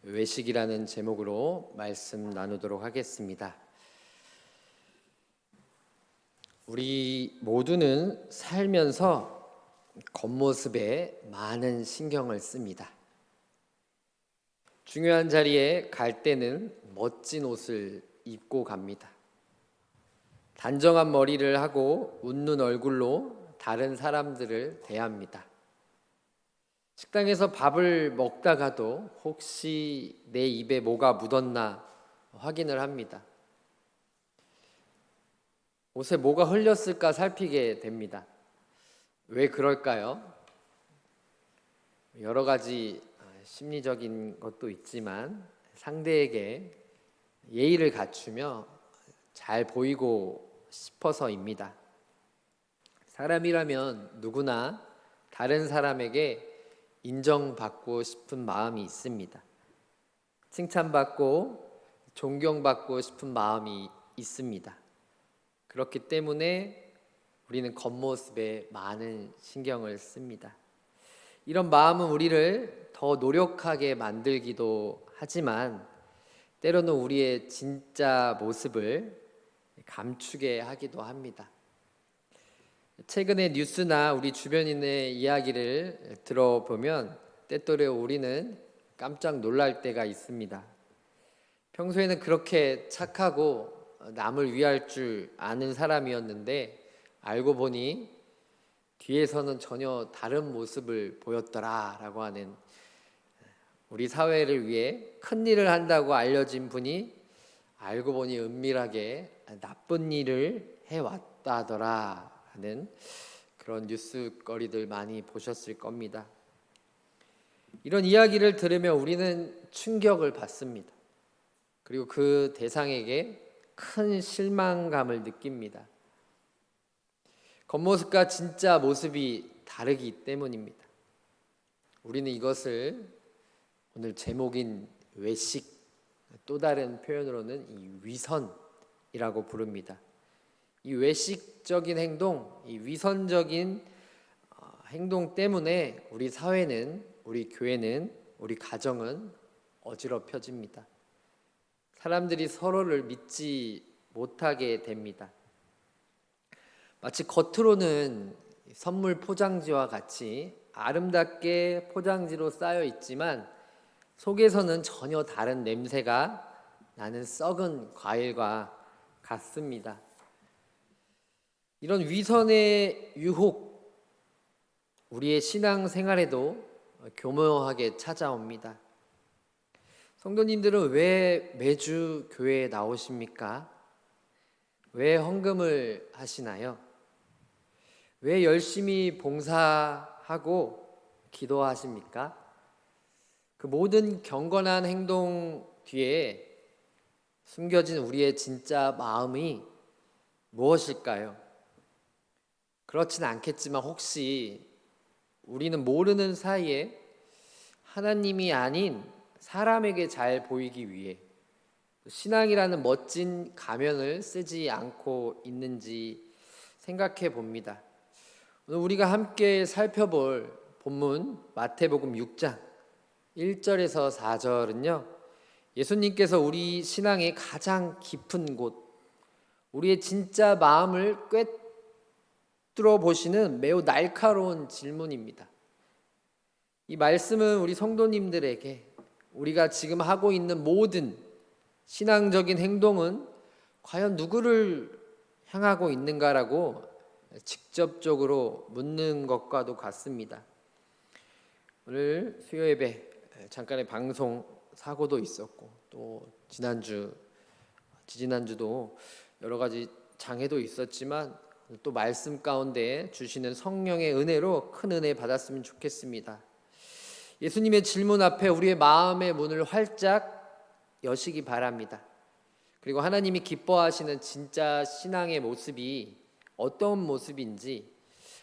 외식이라는 제목으로 말씀 나누도록 하겠습니다. 우리 모두는 살면서 겉모습에 많은 신경을 씁니다. 중요한 자리에 갈 때는 멋진 옷을 입고 갑니다. 단정한 머리를 하고 웃는 얼굴로 다른 사람들을 대합니다. 식당에서 밥을 먹다가도 혹시 내 입에 뭐가 묻었나 확인을 합니다. 옷에 뭐가 흘렸을까 살피게 됩니다. 왜 그럴까요? 여러 가지 심리적인 것도 있지만 상대에게 예의를 갖추며 잘 보이고 싶어서입니다. 사람이라면 누구나 다른 사람에게 인정받고 싶은 마음이 있습니다. 칭찬받고 존경받고 싶은 마음이 있습니다. 그렇기 때문에 우리는 겉모습에 많은 신경을 씁니다. 이런 마음은 우리를 더 노력하게 만들기도 하지만 때로는 우리의 진짜 모습을 감추게 하기도 합니다. 최근에 뉴스나 우리 주변인의 이야기를 들어보면 때때로 우리는 깜짝 놀랄 때가 있습니다. 평소에는 그렇게 착하고 남을 위할 줄 아는 사람이었는데 알고 보니 뒤에서는 전혀 다른 모습을 보였더라라고 하는, 우리 사회를 위해 큰 일을 한다고 알려진 분이 알고 보니 은밀하게 나쁜 일을 해왔다더라 하는 그런 뉴스거리들 많이 보셨을 겁니다. 이런 이야기를 들으면 우리는 충격을 받습니다. 그리고 그 대상에게 큰 실망감을 느낍니다. 겉모습과 진짜 모습이 다르기 때문입니다. 우리는 이것을 오늘 제목인 외식, 또 다른 표현으로는 이 위선이라고 부릅니다. 이 외식적인 행동, 이 위선적인 행동 때문에 우리 사회는, 우리 교회는, 우리 가정은 어지럽혀집니다. 사람들이 서로를 믿지 못하게 됩니다. 마치 겉으로는 선물 포장지와 같이 아름답게 포장지로 쌓여 있지만 속에서는 전혀 다른 냄새가 나는 썩은 과일과 같습니다. 이런 위선의 유혹, 우리의 신앙생활에도 교묘하게 찾아옵니다. 성도님들은 왜 매주 교회에 나오십니까? 왜 헌금을 하시나요? 왜 열심히 봉사하고 기도하십니까? 그 모든 경건한 행동 뒤에 숨겨진 우리의 진짜 마음이 무엇일까요? 그렇진 않겠지만 혹시 우리는 모르는 사이에 하나님이 아닌 사람에게 잘 보이기 위해 신앙이라는 멋진 가면을 쓰지 않고 있는지 생각해 봅니다. 오늘 우리가 함께 살펴볼 본문 마태복음 6장 1절에서 4절은요, 예수님께서 우리 신앙의 가장 깊은 곳, 우리의 진짜 마음을 꿰뚫어 보시는 매우 날카로운 질문입니다. 이 말씀은 우리 성도님들에게 우리가 지금 하고 있는 모든 신앙적인 행동은 과연 누구를 향하고 있는가라고 직접적으로 묻는 것과도 같습니다. 오늘 수요 예배 잠깐의 방송 사고도 있었고 또 지지난주도 여러 가지 장애도 있었지만 또 말씀 가운데 주시는 성령의 은혜로 큰 은혜 받았으면 좋겠습니다. 예수님의 질문 앞에 우리의 마음의 문을 활짝 여시기 바랍니다. 그리고 하나님이 기뻐하시는 진짜 신앙의 모습이 어떤 모습인지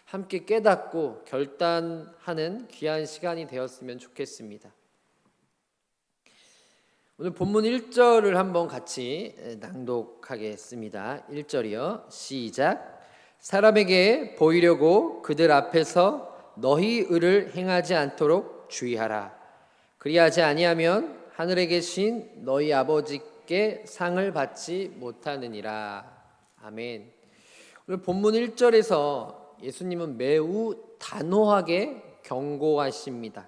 함께 깨닫고 결단하는 귀한 시간이 되었으면 좋겠습니다. 오늘 본문 1절을 한번 같이 낭독하겠습니다. 1절이요. 시작. 사람에게 보이려고 그들 앞에서 너희 의를 행하지 않도록 주의하라. 그리하지 아니하면 하늘에 계신 너희 아버지께 상을 받지 못하느니라. 아멘. 오늘 본문 1절에서 예수님은 매우 단호하게 경고하십니다.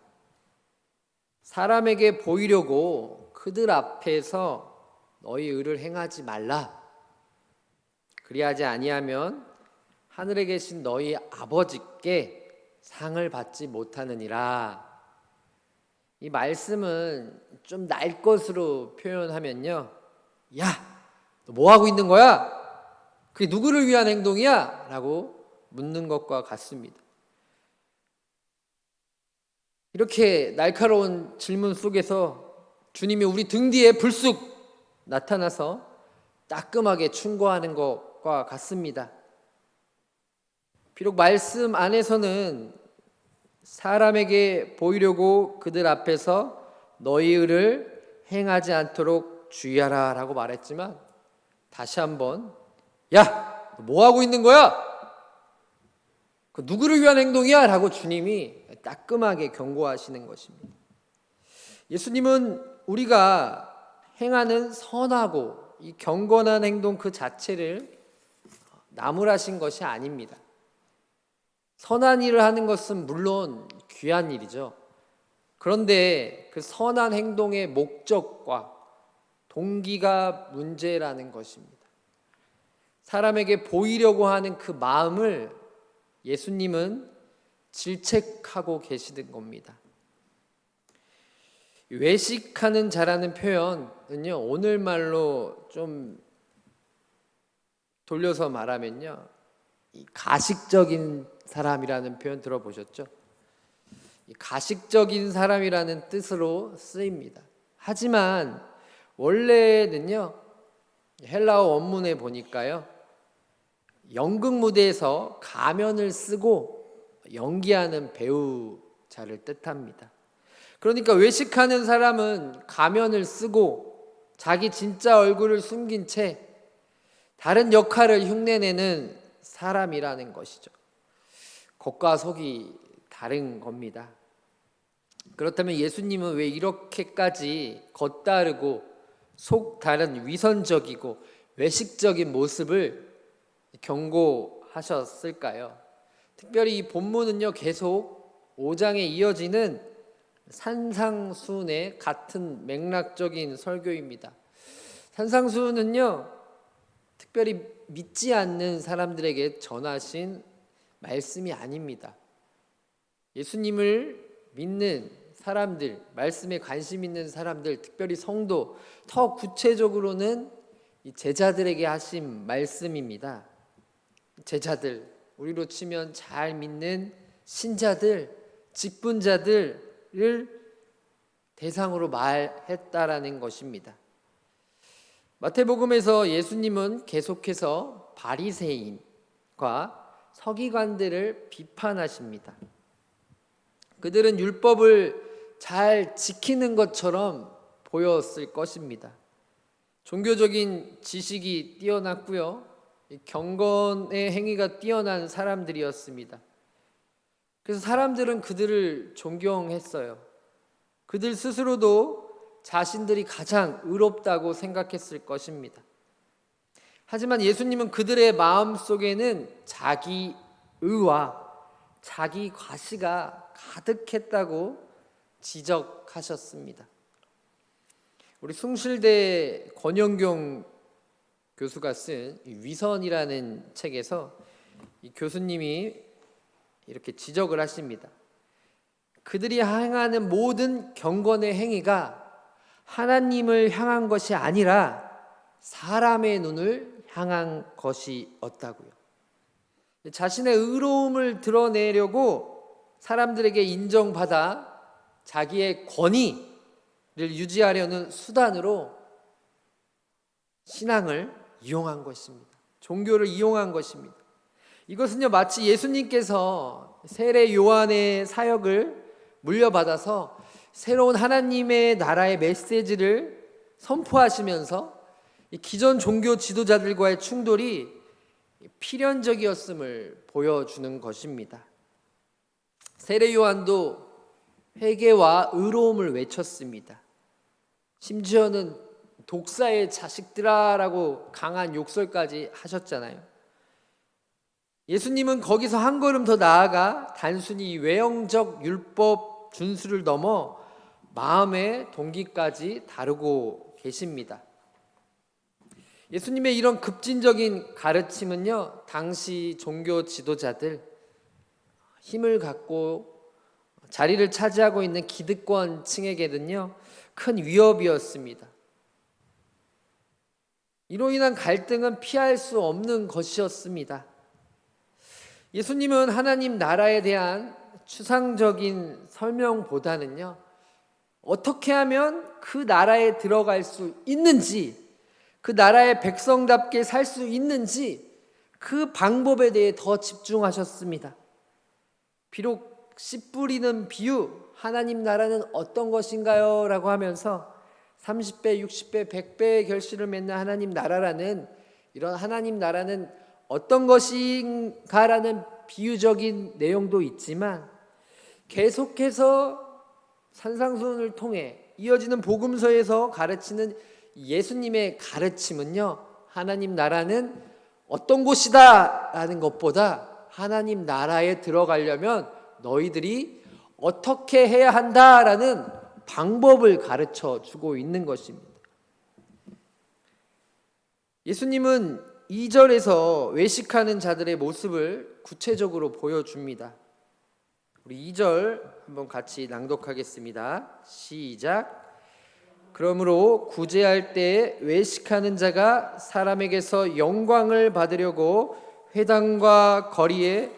사람에게 보이려고 그들 앞에서 너희 의를 행하지 말라. 그리하지 아니하면 하늘에 계신 너희 아버지께 상을 받지 못하느니라. 이 말씀은 좀 날 것으로 표현하면요, 야, 너 뭐 하고 있는 거야? 그게 누구를 위한 행동이야? 라고 묻는 것과 같습니다. 이렇게 날카로운 질문 속에서 주님이 우리 등 뒤에 불쑥 나타나서 따끔하게 충고하는 것과 같습니다. 비록 말씀 안에서는 사람에게 보이려고 그들 앞에서 너희 의를 행하지 않도록 주의하라 라고 말했지만, 다시 한번 야, 뭐 하고 있는 거야? 그 누구를 위한 행동이야? 라고 주님이 따끔하게 경고하시는 것입니다. 예수님은 우리가 행하는 선하고 이 경건한 행동 그 자체를 나무라신 것이 아닙니다. 선한 일을 하는 것은 물론 귀한 일이죠. 그런데 그 선한 행동의 목적과 동기가 문제라는 것입니다. 사람에게 보이려고 하는 그 마음을 예수님은 질책하고 계시는 겁니다. 외식하는 자라는 표현은요, 오늘 말로 좀 돌려서 말하면요, 이 가식적인 사람이라는 표현 들어보셨죠? 이 가식적인 사람이라는 뜻으로 쓰입니다. 하지만 원래는요, 헬라어 원문에 보니까요, 연극 무대에서 가면을 쓰고 연기하는 배우자를 뜻합니다. 그러니까 외식하는 사람은 가면을 쓰고 자기 진짜 얼굴을 숨긴 채 다른 역할을 흉내내는 사람이라는 것이죠. 겉과 속이 다른 겁니다. 그렇다면 예수님은 왜 이렇게까지 겉다르고 속 다른 위선적이고 외식적인 모습을 경고하셨을까요? 특별히 이 본문은요, 계속 5장에 이어지는 산상수훈의 같은 맥락적인 설교입니다. 산상수훈은요, 특별히 믿지 않는 사람들에게 전하신 말씀이 아닙니다. 예수님을 믿는 사람들, 말씀에 관심 있는 사람들, 특별히 성도, 더 구체적으로는 이 제자들에게 하신 말씀입니다. 제자들, 우리로 치면 잘 믿는 신자들, 직분자들을 대상으로 말했다라는 것입니다. 마태복음에서 예수님은 계속해서 바리새인과 서기관들을 비판하십니다. 그들은 율법을 잘 지키는 것처럼 보였을 것입니다. 종교적인 지식이 뛰어났고요, 경건의 행위가 뛰어난 사람들이었습니다. 그래서 사람들은 그들을 존경했어요. 그들 스스로도 자신들이 가장 의롭다고 생각했을 것입니다. 하지만 예수님은 그들의 마음 속에는 자기 의와 자기 과시가 가득했다고 지적하셨습니다. 우리 숭실대 권영경 교수가 쓴 위선이라는 책에서 이 교수님이 이렇게 지적을 하십니다. 그들이 행하는 모든 경건의 행위가 하나님을 향한 것이 아니라 사람의 눈을 향한 것이었다고요. 자신의 의로움을 드러내려고 사람들에게 인정받아 자기의 권위를 유지하려는 수단으로 신앙을 이용한 것입니다. 종교를 이용한 것입니다. 이것은요, 마치 예수님께서 세례 요한의 사역을 물려받아서 새로운 하나님의 나라의 메시지를 선포하시면서 기존 종교 지도자들과의 충돌이 필연적이었음을 보여주는 것입니다. 세례 요한도 회개와 의로움을 외쳤습니다. 심지어는 독사의 자식들아라고 강한 욕설까지 하셨잖아요. 예수님은 거기서 한 걸음 더 나아가 단순히 외형적 율법 준수를 넘어 마음의 동기까지 다루고 계십니다. 예수님의 이런 급진적인 가르침은요, 당시 종교 지도자들, 힘을 갖고 자리를 차지하고 있는 기득권층에게는요, 큰 위협이었습니다. 이로 인한 갈등은 피할 수 없는 것이었습니다. 예수님은 하나님 나라에 대한 추상적인 설명보다는요, 어떻게 하면 그 나라에 들어갈 수 있는지, 그 나라의 백성답게 살 수 있는지 그 방법에 대해 더 집중하셨습니다. 비록 씨 뿌리는 비유, 하나님 나라는 어떤 것인가요? 라고 하면서 30배, 60배, 100배의 결실을 맺는 하나님 나라라는, 이런 하나님 나라는 어떤 것인가라는 비유적인 내용도 있지만, 계속해서 산상수훈을 통해 이어지는 복음서에서 가르치는 예수님의 가르침은요, 하나님 나라는 어떤 곳이다 라는 것보다 하나님 나라에 들어가려면 너희들이 어떻게 해야 한다라는 방법을 가르쳐 주고 있는 것입니다. 예수님은 2절에서 외식하는 자들의 모습을 구체적으로 보여줍니다. 우리 2절 한번 같이 낭독하겠습니다. 시작. 그러므로 구제할 때 외식하는 자가 사람에게서 영광을 받으려고 회당과 거리에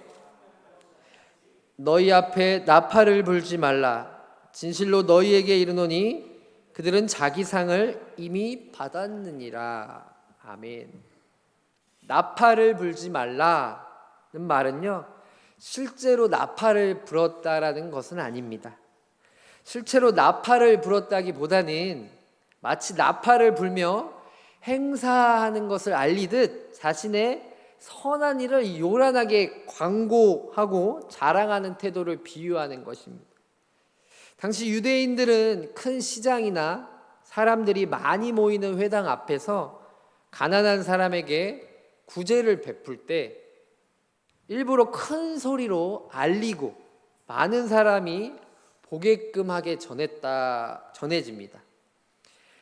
너희 앞에 나팔을 불지 말라. 진실로 너희에게 이르노니 그들은 자기 상을 이미 받았느니라. 아멘. 나팔을 불지 말라는 말은요, 실제로 나팔을 불었다라는 것은 아닙니다. 실제로 나팔을 불었다기보다는 마치 나팔을 불며 행사하는 것을 알리듯 자신의 선한 일을 요란하게 광고하고 자랑하는 태도를 비유하는 것입니다. 당시 유대인들은 큰 시장이나 사람들이 많이 모이는 회당 앞에서 가난한 사람에게 구제를 베풀 때 일부러 큰 소리로 알리고 많은 사람이 보게끔 하게 전해집니다.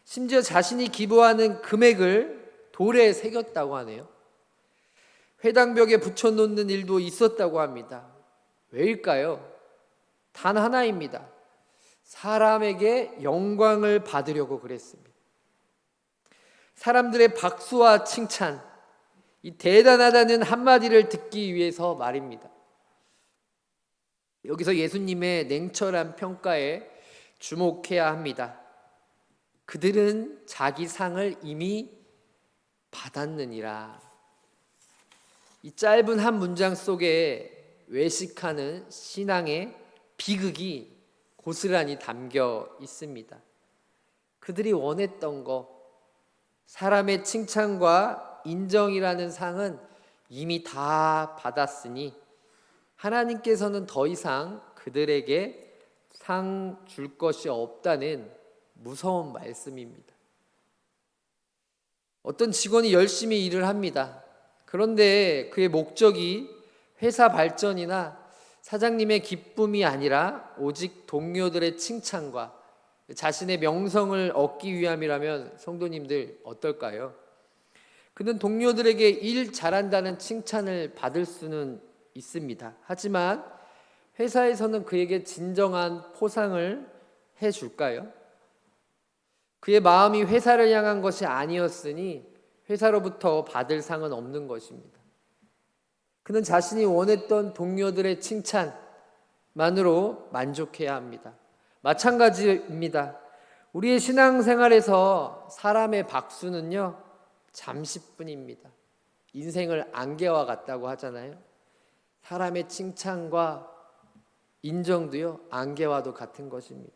심지어 자신이 기부하는 금액을 돌에 새겼다고 하네요. 회당벽에 붙여놓는 일도 있었다고 합니다. 왜일까요? 단 하나입니다. 사람에게 영광을 받으려고 그랬습니다. 사람들의 박수와 칭찬, 이 대단하다는 한마디를 듣기 위해서 말입니다. 여기서 예수님의 냉철한 평가에 주목해야 합니다. 그들은 자기 상을 이미 받았느니라. 이 짧은 한 문장 속에 외식하는 신앙의 비극이 고스란히 담겨 있습니다. 그들이 원했던 것, 사람의 칭찬과 인정이라는 상은 이미 다 받았으니 하나님께서는 더 이상 그들에게 상 줄 것이 없다는 무서운 말씀입니다. 어떤 직원이 열심히 일을 합니다. 그런데 그의 목적이 회사 발전이나 사장님의 기쁨이 아니라 오직 동료들의 칭찬과 자신의 명성을 얻기 위함이라면 성도님들 어떨까요? 그는 동료들에게 일 잘한다는 칭찬을 받을 수는 있습니다. 하지만 회사에서는 그에게 진정한 포상을 해줄까요? 그의 마음이 회사를 향한 것이 아니었으니 회사로부터 받을 상은 없는 것입니다. 그는 자신이 원했던 동료들의 칭찬만으로 만족해야 합니다. 마찬가지입니다. 우리의 신앙생활에서 사람의 박수는요, 잠시뿐입니다. 인생을 안개와 같다고 하잖아요. 사람의 칭찬과 인정도요, 안개와도 같은 것입니다.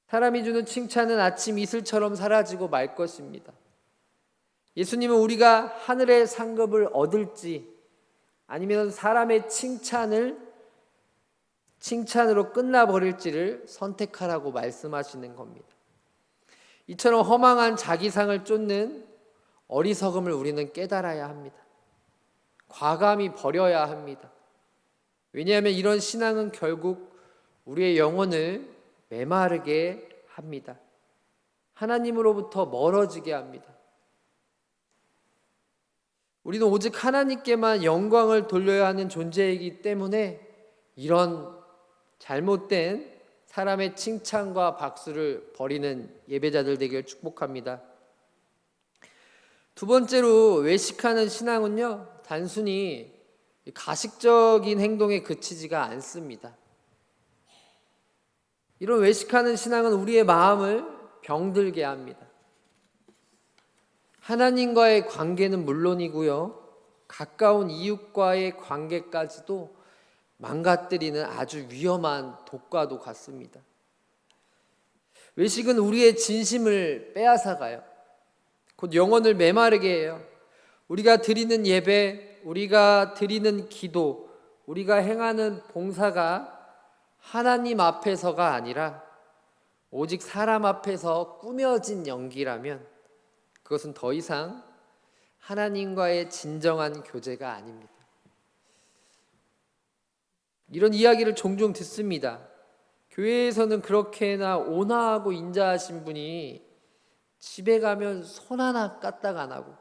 사람이 주는 칭찬은 아침 이슬처럼 사라지고 말 것입니다. 예수님은 우리가 하늘의 상급을 얻을지 아니면 사람의 칭찬으로 끝나버릴지를 선택하라고 말씀하시는 겁니다. 이처럼 허망한 자기상을 쫓는 어리석음을 우리는 깨달아야 합니다. 과감히 버려야 합니다. 왜냐하면 이런 신앙은 결국 우리의 영혼을 메마르게 합니다. 하나님으로부터 멀어지게 합니다. 우리는 오직 하나님께만 영광을 돌려야 하는 존재이기 때문에 이런 잘못된 사람의 칭찬과 박수를 버리는 예배자들 되기를 축복합니다. 두 번째로 외식하는 신앙은요, 단순히 가식적인 행동에 그치지가 않습니다. 이런 외식하는 신앙은 우리의 마음을 병들게 합니다. 하나님과의 관계는 물론이고요, 가까운 이웃과의 관계까지도 망가뜨리는 아주 위험한 독과도 같습니다. 외식은 우리의 진심을 빼앗아가요. 곧 영혼을 메마르게 해요. 우리가 드리는 예배, 우리가 드리는 기도, 우리가 행하는 봉사가 하나님 앞에서가 아니라 오직 사람 앞에서 꾸며진 연기라면 그것은 더 이상 하나님과의 진정한 교제가 아닙니다. 이런 이야기를 종종 듣습니다. 교회에서는 그렇게나 온화하고 인자하신 분이 집에 가면 손 하나 까딱 안 하고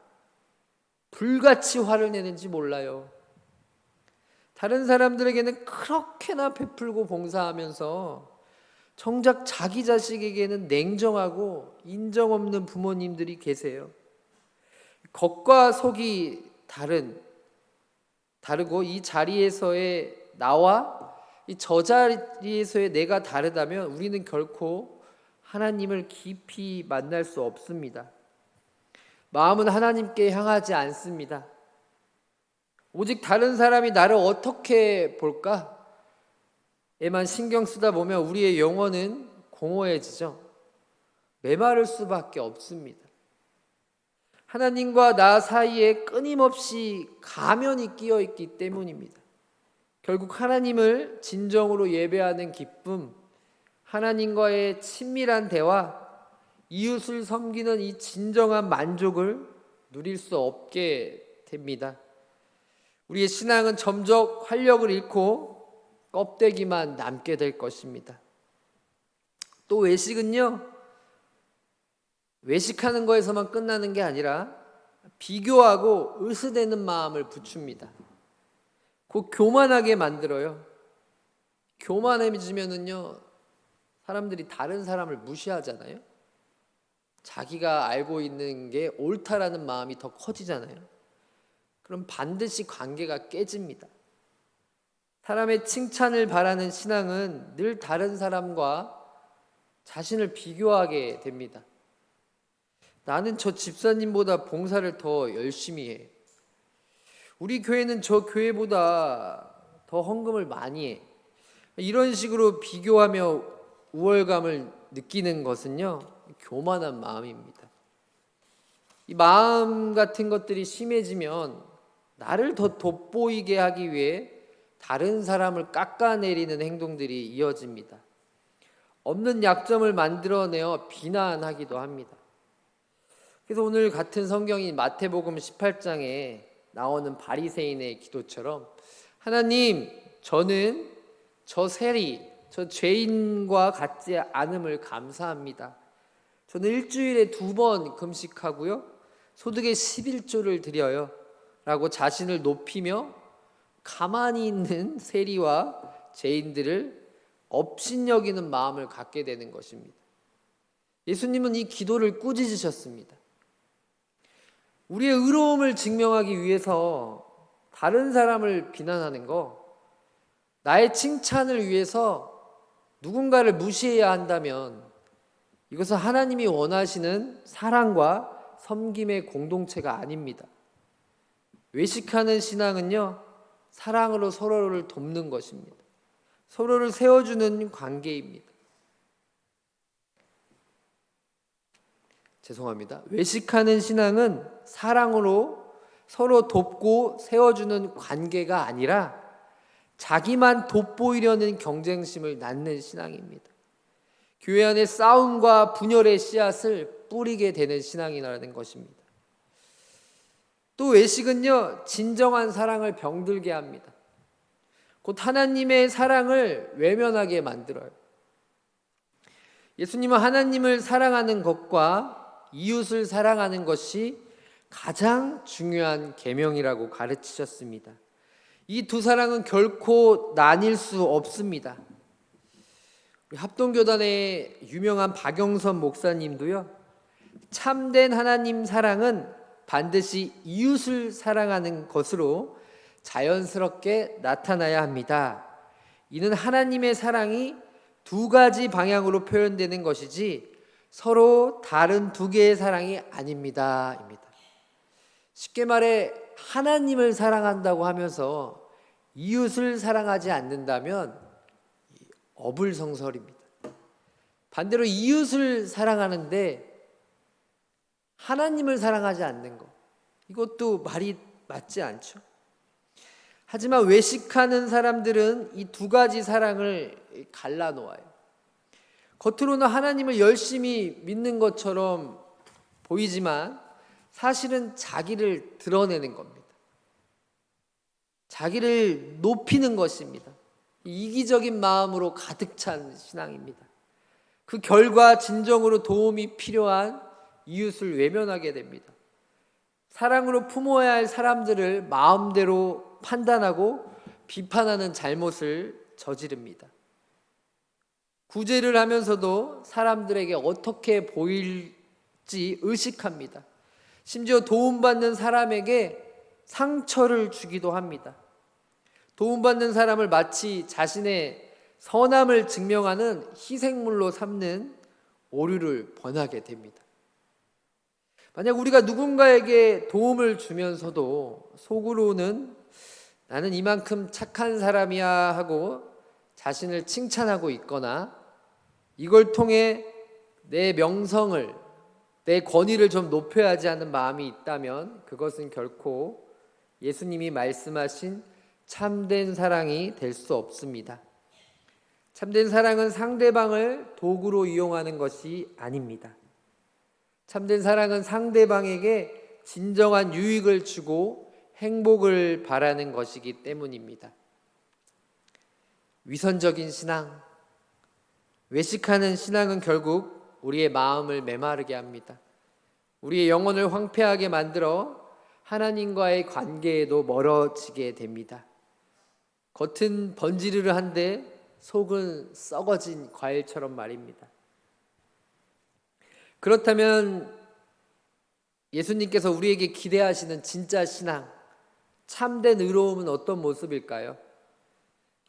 불같이 화를 내는지 몰라요. 다른 사람들에게는 그렇게나 베풀고 봉사하면서 정작 자기 자식에게는 냉정하고 인정 없는 부모님들이 계세요. 겉과 속이 다르고 이 자리에서의 나와 저 자리에서의 내가 다르다면 우리는 결코 하나님을 깊이 만날 수 없습니다. 마음은 하나님께 향하지 않습니다. 오직 다른 사람이 나를 어떻게 볼까? 에만 신경 쓰다 보면 우리의 영혼은 공허해지죠. 메마를 수밖에 없습니다. 하나님과 나 사이에 끊임없이 가면이 끼어 있기 때문입니다. 결국 하나님을 진정으로 예배하는 기쁨, 하나님과의 친밀한 대화, 이웃을 섬기는 이 진정한 만족을 누릴 수 없게 됩니다. 우리의 신앙은 점점 활력을 잃고 껍데기만 남게 될 것입니다. 또 외식은요, 외식하는 거에서만 끝나는 게 아니라 비교하고 으스대는 마음을 부춥니다. 곧 교만하게 만들어요. 교만해지면은요, 사람들이 다른 사람을 무시하잖아요. 자기가 알고 있는 게 옳다라는 마음이 더 커지잖아요. 그럼 반드시 관계가 깨집니다. 사람의 칭찬을 바라는 신앙은 늘 다른 사람과 자신을 비교하게 됩니다. 나는 저 집사님보다 봉사를 더 열심히 해. 우리 교회는 저 교회보다 더 헌금을 많이 해. 이런 식으로 비교하며 우월감을 느끼는 것은요, 교만한 마음입니다. 이 마음 같은 것들이 심해지면 나를 더 돋보이게 하기 위해 다른 사람을 깎아내리는 행동들이 이어집니다. 없는 약점을 만들어내어 비난하기도 합니다. 그래서 오늘 같은 성경인 마태복음 18장에 나오는 바리새인의 기도처럼 하나님, 저는 저 세리, 저 죄인과 같지 않음을 감사합니다. 저는 일주일에 2번 금식하고요, 소득의 11조를 드려요 라고 자신을 높이며 가만히 있는 세리와 죄인들을 업신여기는 마음을 갖게 되는 것입니다. 예수님은 이 기도를 꾸짖으셨습니다. 우리의 의로움을 증명하기 위해서 다른 사람을 비난하는 거, 나의 칭찬을 위해서 누군가를 무시해야 한다면 이것은 하나님이 원하시는 사랑과 섬김의 공동체가 아닙니다. 외식하는 신앙은요, 사랑으로 서로를 돕는 것입니다. 서로를 세워주는 관계입니다. 죄송합니다. 외식하는 신앙은 사랑으로 서로 돕고 세워주는 관계가 아니라 자기만 돋보이려는 경쟁심을 낳는 신앙입니다. 교회 안의 싸움과 분열의 씨앗을 뿌리게 되는 신앙이라는 것입니다. 또 외식은요, 진정한 사랑을 병들게 합니다. 곧 하나님의 사랑을 외면하게 만들어요. 예수님은 하나님을 사랑하는 것과 이웃을 사랑하는 것이 가장 중요한 계명이라고 가르치셨습니다. 이 두 사랑은 결코 나뉠 수 없습니다. 우리 합동교단의 유명한 박영선 목사님도요, 참된 하나님 사랑은 반드시 이웃을 사랑하는 것으로 자연스럽게 나타나야 합니다. 이는 하나님의 사랑이 두 가지 방향으로 표현되는 것이지 서로 다른 두 개의 사랑이 아닙니다. 쉽게 말해 하나님을 사랑한다고 하면서 이웃을 사랑하지 않는다면 어불성설입니다. 반대로 이웃을 사랑하는데 하나님을 사랑하지 않는 것, 이것도 말이 맞지 않죠. 하지만 외식하는 사람들은 이 두 가지 사랑을 갈라놓아요. 겉으로는 하나님을 열심히 믿는 것처럼 보이지만 사실은 자기를 드러내는 겁니다. 자기를 높이는 것입니다. 이기적인 마음으로 가득 찬 신앙입니다. 그 결과 진정으로 도움이 필요한 이웃을 외면하게 됩니다. 사랑으로 품어야 할 사람들을 마음대로 판단하고 비판하는 잘못을 저지릅니다. 구제를 하면서도 사람들에게 어떻게 보일지 의식합니다. 심지어 도움받는 사람에게 상처를 주기도 합니다. 도움받는 사람을 마치 자신의 선함을 증명하는 희생물로 삼는 오류를 범하게 됩니다. 만약 우리가 누군가에게 도움을 주면서도 속으로는 나는 이만큼 착한 사람이야 하고 자신을 칭찬하고 있거나 이걸 통해 내 명성을, 내 권위를 좀 높여야지 하는 마음이 있다면 그것은 결코 예수님이 말씀하신 참된 사랑이 될 수 없습니다. 참된 사랑은 상대방을 도구로 이용하는 것이 아닙니다. 참된 사랑은 상대방에게 진정한 유익을 주고 행복을 바라는 것이기 때문입니다. 위선적인 신앙, 외식하는 신앙은 결국 우리의 마음을 메마르게 합니다. 우리의 영혼을 황폐하게 만들어 하나님과의 관계에도 멀어지게 됩니다. 겉은 번지르르한데 속은 썩어진 과일처럼 말입니다. 그렇다면 예수님께서 우리에게 기대하시는 진짜 신앙, 참된 의로움은 어떤 모습일까요?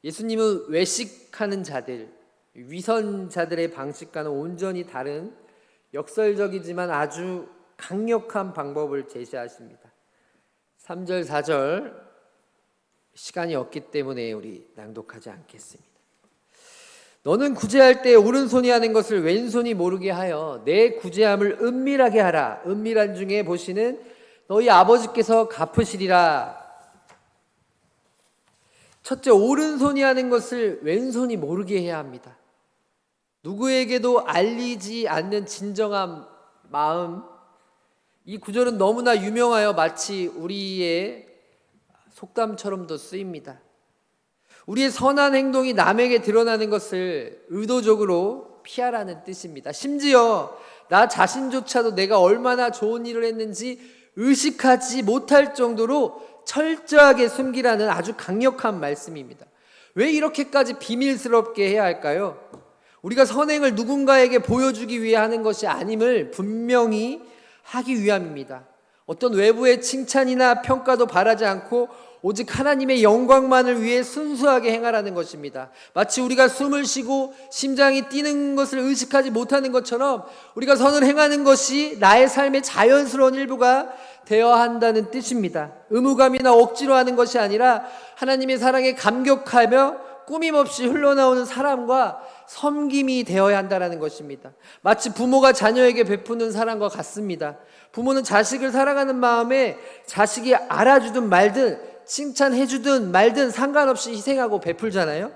예수님은 외식하는 자들, 위선자들의 방식과는 온전히 다른 역설적이지만 아주 강력한 방법을 제시하십니다. 3절, 4절 시간이 없기 때문에 우리 낭독하지 않겠습니다. 너는 구제할 때 오른손이 하는 것을 왼손이 모르게 하여 내 구제함을 은밀하게 하라. 은밀한 중에 보시는 너희 아버지께서 갚으시리라. 첫째, 오른손이 하는 것을 왼손이 모르게 해야 합니다. 누구에게도 알리지 않는 진정한 마음, 이 구절은 너무나 유명하여 마치 우리의 속담처럼도 쓰입니다. 우리의 선한 행동이 남에게 드러나는 것을 의도적으로 피하라는 뜻입니다. 심지어 나 자신조차도 내가 얼마나 좋은 일을 했는지 의식하지 못할 정도로 철저하게 숨기라는 아주 강력한 말씀입니다. 왜 이렇게까지 비밀스럽게 해야 할까요? 우리가 선행을 누군가에게 보여주기 위해 하는 것이 아님을 분명히 하기 위함입니다. 어떤 외부의 칭찬이나 평가도 바라지 않고 오직 하나님의 영광만을 위해 순수하게 행하라는 것입니다. 마치 우리가 숨을 쉬고 심장이 뛰는 것을 의식하지 못하는 것처럼 우리가 선을 행하는 것이 나의 삶의 자연스러운 일부가 되어야 한다는 뜻입니다. 의무감이나 억지로 하는 것이 아니라 하나님의 사랑에 감격하며 꾸밈없이 흘러나오는 사랑과 섬김이 되어야 한다는 것입니다. 마치 부모가 자녀에게 베푸는 사랑과 같습니다. 부모는 자식을 사랑하는 마음에 자식이 알아주든 말든 칭찬해주든 말든 상관없이 희생하고 베풀잖아요.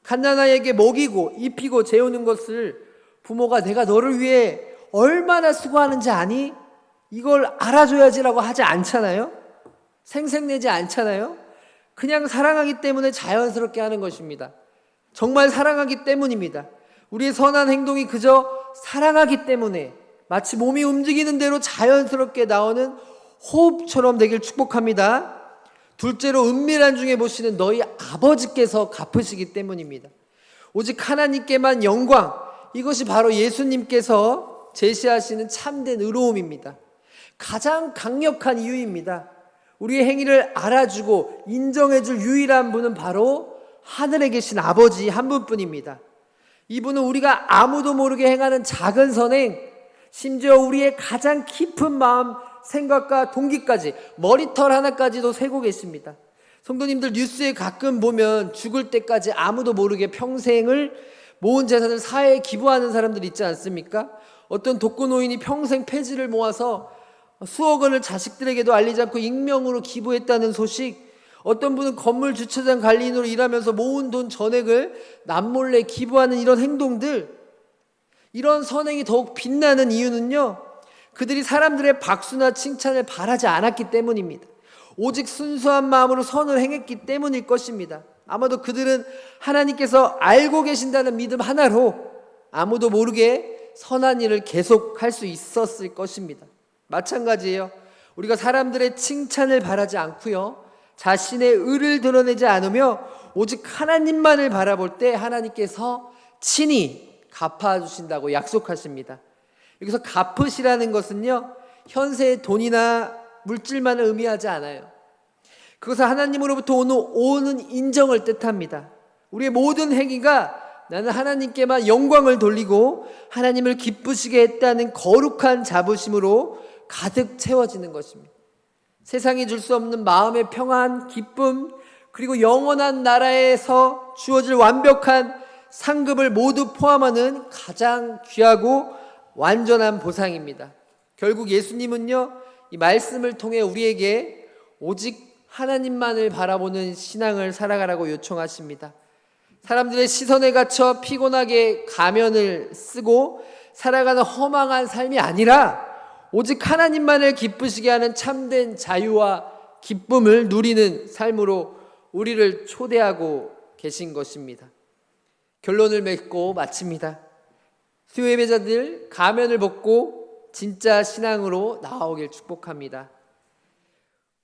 갓난아이에게 먹이고 입히고 재우는 것을 부모가 내가 너를 위해 얼마나 수고하는지 아니? 이걸 알아줘야지라고 하지 않잖아요. 생색내지 않잖아요. 그냥 사랑하기 때문에 자연스럽게 하는 것입니다. 정말 사랑하기 때문입니다. 우리의 선한 행동이 그저 사랑하기 때문에 마치 몸이 움직이는 대로 자연스럽게 나오는 호흡처럼 되길 축복합니다. 둘째로 은밀한 중에 보시는 너희 아버지께서 갚으시기 때문입니다. 오직 하나님께만 영광, 이것이 바로 예수님께서 제시하시는 참된 의로움입니다. 가장 강력한 이유입니다. 우리의 행위를 알아주고 인정해줄 유일한 분은 바로 하늘에 계신 아버지 한 분뿐입니다. 이분은 우리가 아무도 모르게 행하는 작은 선행, 심지어 우리의 가장 깊은 마음, 생각과 동기까지, 머리털 하나까지도 세고 계십니다. 성도님들, 뉴스에 가끔 보면 죽을 때까지 아무도 모르게 평생을 모은 재산을 사회에 기부하는 사람들 있지 않습니까? 어떤 독거노인이 평생 폐지를 모아서 수억 원을 자식들에게도 알리지 않고 익명으로 기부했다는 소식, 어떤 분은 건물 주차장 관리인으로 일하면서 모은 돈 전액을 남몰래 기부하는 이런 행동들, 이런 선행이 더욱 빛나는 이유는요, 그들이 사람들의 박수나 칭찬을 바라지 않았기 때문입니다. 오직 순수한 마음으로 선을 행했기 때문일 것입니다. 아마도 그들은 하나님께서 알고 계신다는 믿음 하나로 아무도 모르게 선한 일을 계속할 수 있었을 것입니다. 마찬가지예요. 우리가 사람들의 칭찬을 바라지 않고요, 자신의 의를 드러내지 않으며 오직 하나님만을 바라볼 때 하나님께서 친히 갚아주신다고 약속하십니다. 여기서 갚으시라는 것은요, 현세의 돈이나 물질만을 의미하지 않아요. 그것은 하나님으로부터 오는 인정을 뜻합니다. 우리의 모든 행위가 나는 하나님께만 영광을 돌리고 하나님을 기쁘시게 했다는 거룩한 자부심으로 가득 채워지는 것입니다. 세상이 줄 수 없는 마음의 평안, 기쁨, 그리고 영원한 나라에서 주어질 완벽한 상급을 모두 포함하는 가장 귀하고 완전한 보상입니다. 결국 예수님은요, 이 말씀을 통해 우리에게 오직 하나님만을 바라보는 신앙을 살아가라고 요청하십니다. 사람들의 시선에 갇혀 피곤하게 가면을 쓰고 살아가는 허망한 삶이 아니라 오직 하나님만을 기쁘시게 하는 참된 자유와 기쁨을 누리는 삶으로 우리를 초대하고 계신 것입니다. 결론을 맺고 마칩니다. 수요 예배자들, 가면을 벗고 진짜 신앙으로 나아오길 축복합니다.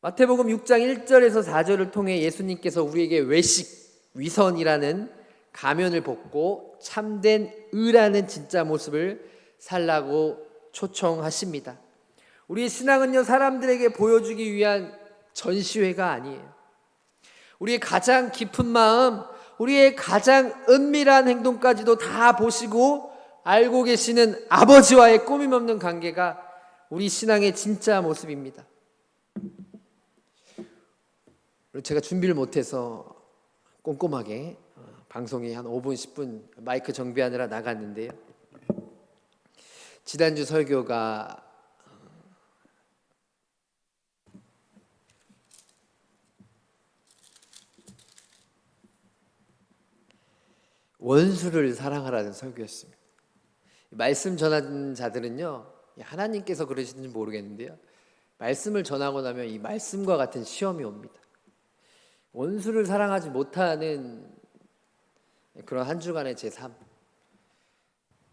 마태복음 6장 1절에서 4절을 통해 예수님께서 우리에게 외식, 위선이라는 가면을 벗고 참된 의라는 진짜 모습을 살라고 초청하십니다. 우리의 신앙은요, 사람들에게 보여주기 위한 전시회가 아니에요. 우리의 가장 깊은 마음, 우리의 가장 은밀한 행동까지도 다 보시고 알고 계시는 아버지와의 꾸밈없는 관계가 우리 신앙의 진짜 모습입니다. 제가 준비를 못해서 꼼꼼하게 방송이 한 5분, 10분 마이크 정비하느라 나갔는데요. 지난주 설교가 원수를 사랑하라는 설교였습니다. 말씀 전하는 자들은요, 하나님께서 그러시는지 모르겠는데요, 말씀을 전하고 나면 이 말씀과 같은 시험이 옵니다. 원수를 사랑하지 못하는 그런 한 주간의 제 삶.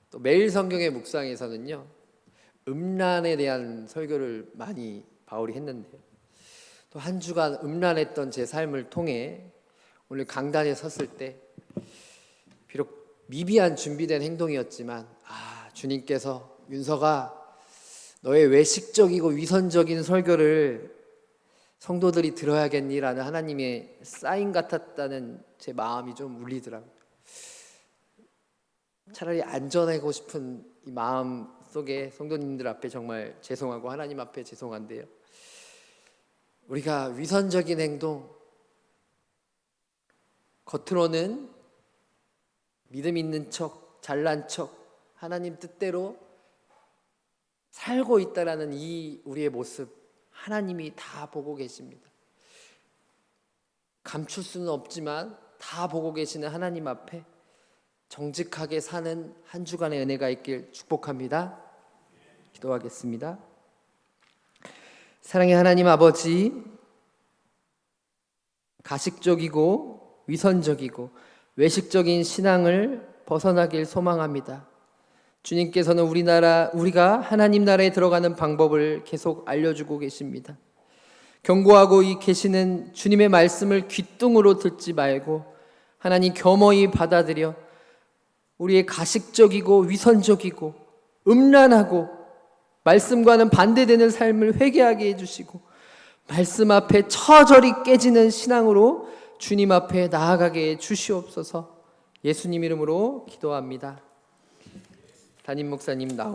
또 매일 성경의 묵상에서는요, 음란에 대한 설교를 많이 바울이 했는데요, 또 한 주간 음란했던 제 삶을 통해 오늘 강단에 섰을 때 비록 미비한 준비된 행동이었지만, 주님께서 윤서가 너의 외식적이고 위선적인 설교를 성도들이 들어야겠니라는 하나님의 사인 같았다는 제 마음이 좀 울리더라고요. 차라리 안 전하고 싶은 이 마음 속에 성도님들 앞에 정말 죄송하고 하나님 앞에 죄송한데요, 우리가 위선적인 행동, 겉으로는 믿음 있는 척, 잘난 척, 하나님 뜻대로 살고 있다라는 이 우리의 모습, 하나님이 다 보고 계십니다. 감출 수는 없지만 다 보고 계시는 하나님 앞에 정직하게 사는 한 주간의 은혜가 있길 축복합니다. 기도하겠습니다. 사랑의 하나님 아버지, 가식적이고 위선적이고 외식적인 신앙을 벗어나길 소망합니다. 주님께서는 우리가 하나님 나라에 들어가는 방법을 계속 알려주고 계십니다. 경고하고 계시는 주님의 말씀을 귓등으로 듣지 말고 하나님 겸허히 받아들여 우리의 가식적이고 위선적이고 음란하고 말씀과는 반대되는 삶을 회개하게 해주시고 말씀 앞에 처절히 깨지는 신앙으로 주님 앞에 나아가게 해 주시옵소서. 예수님 이름으로 기도합니다. 담임 목사님 나오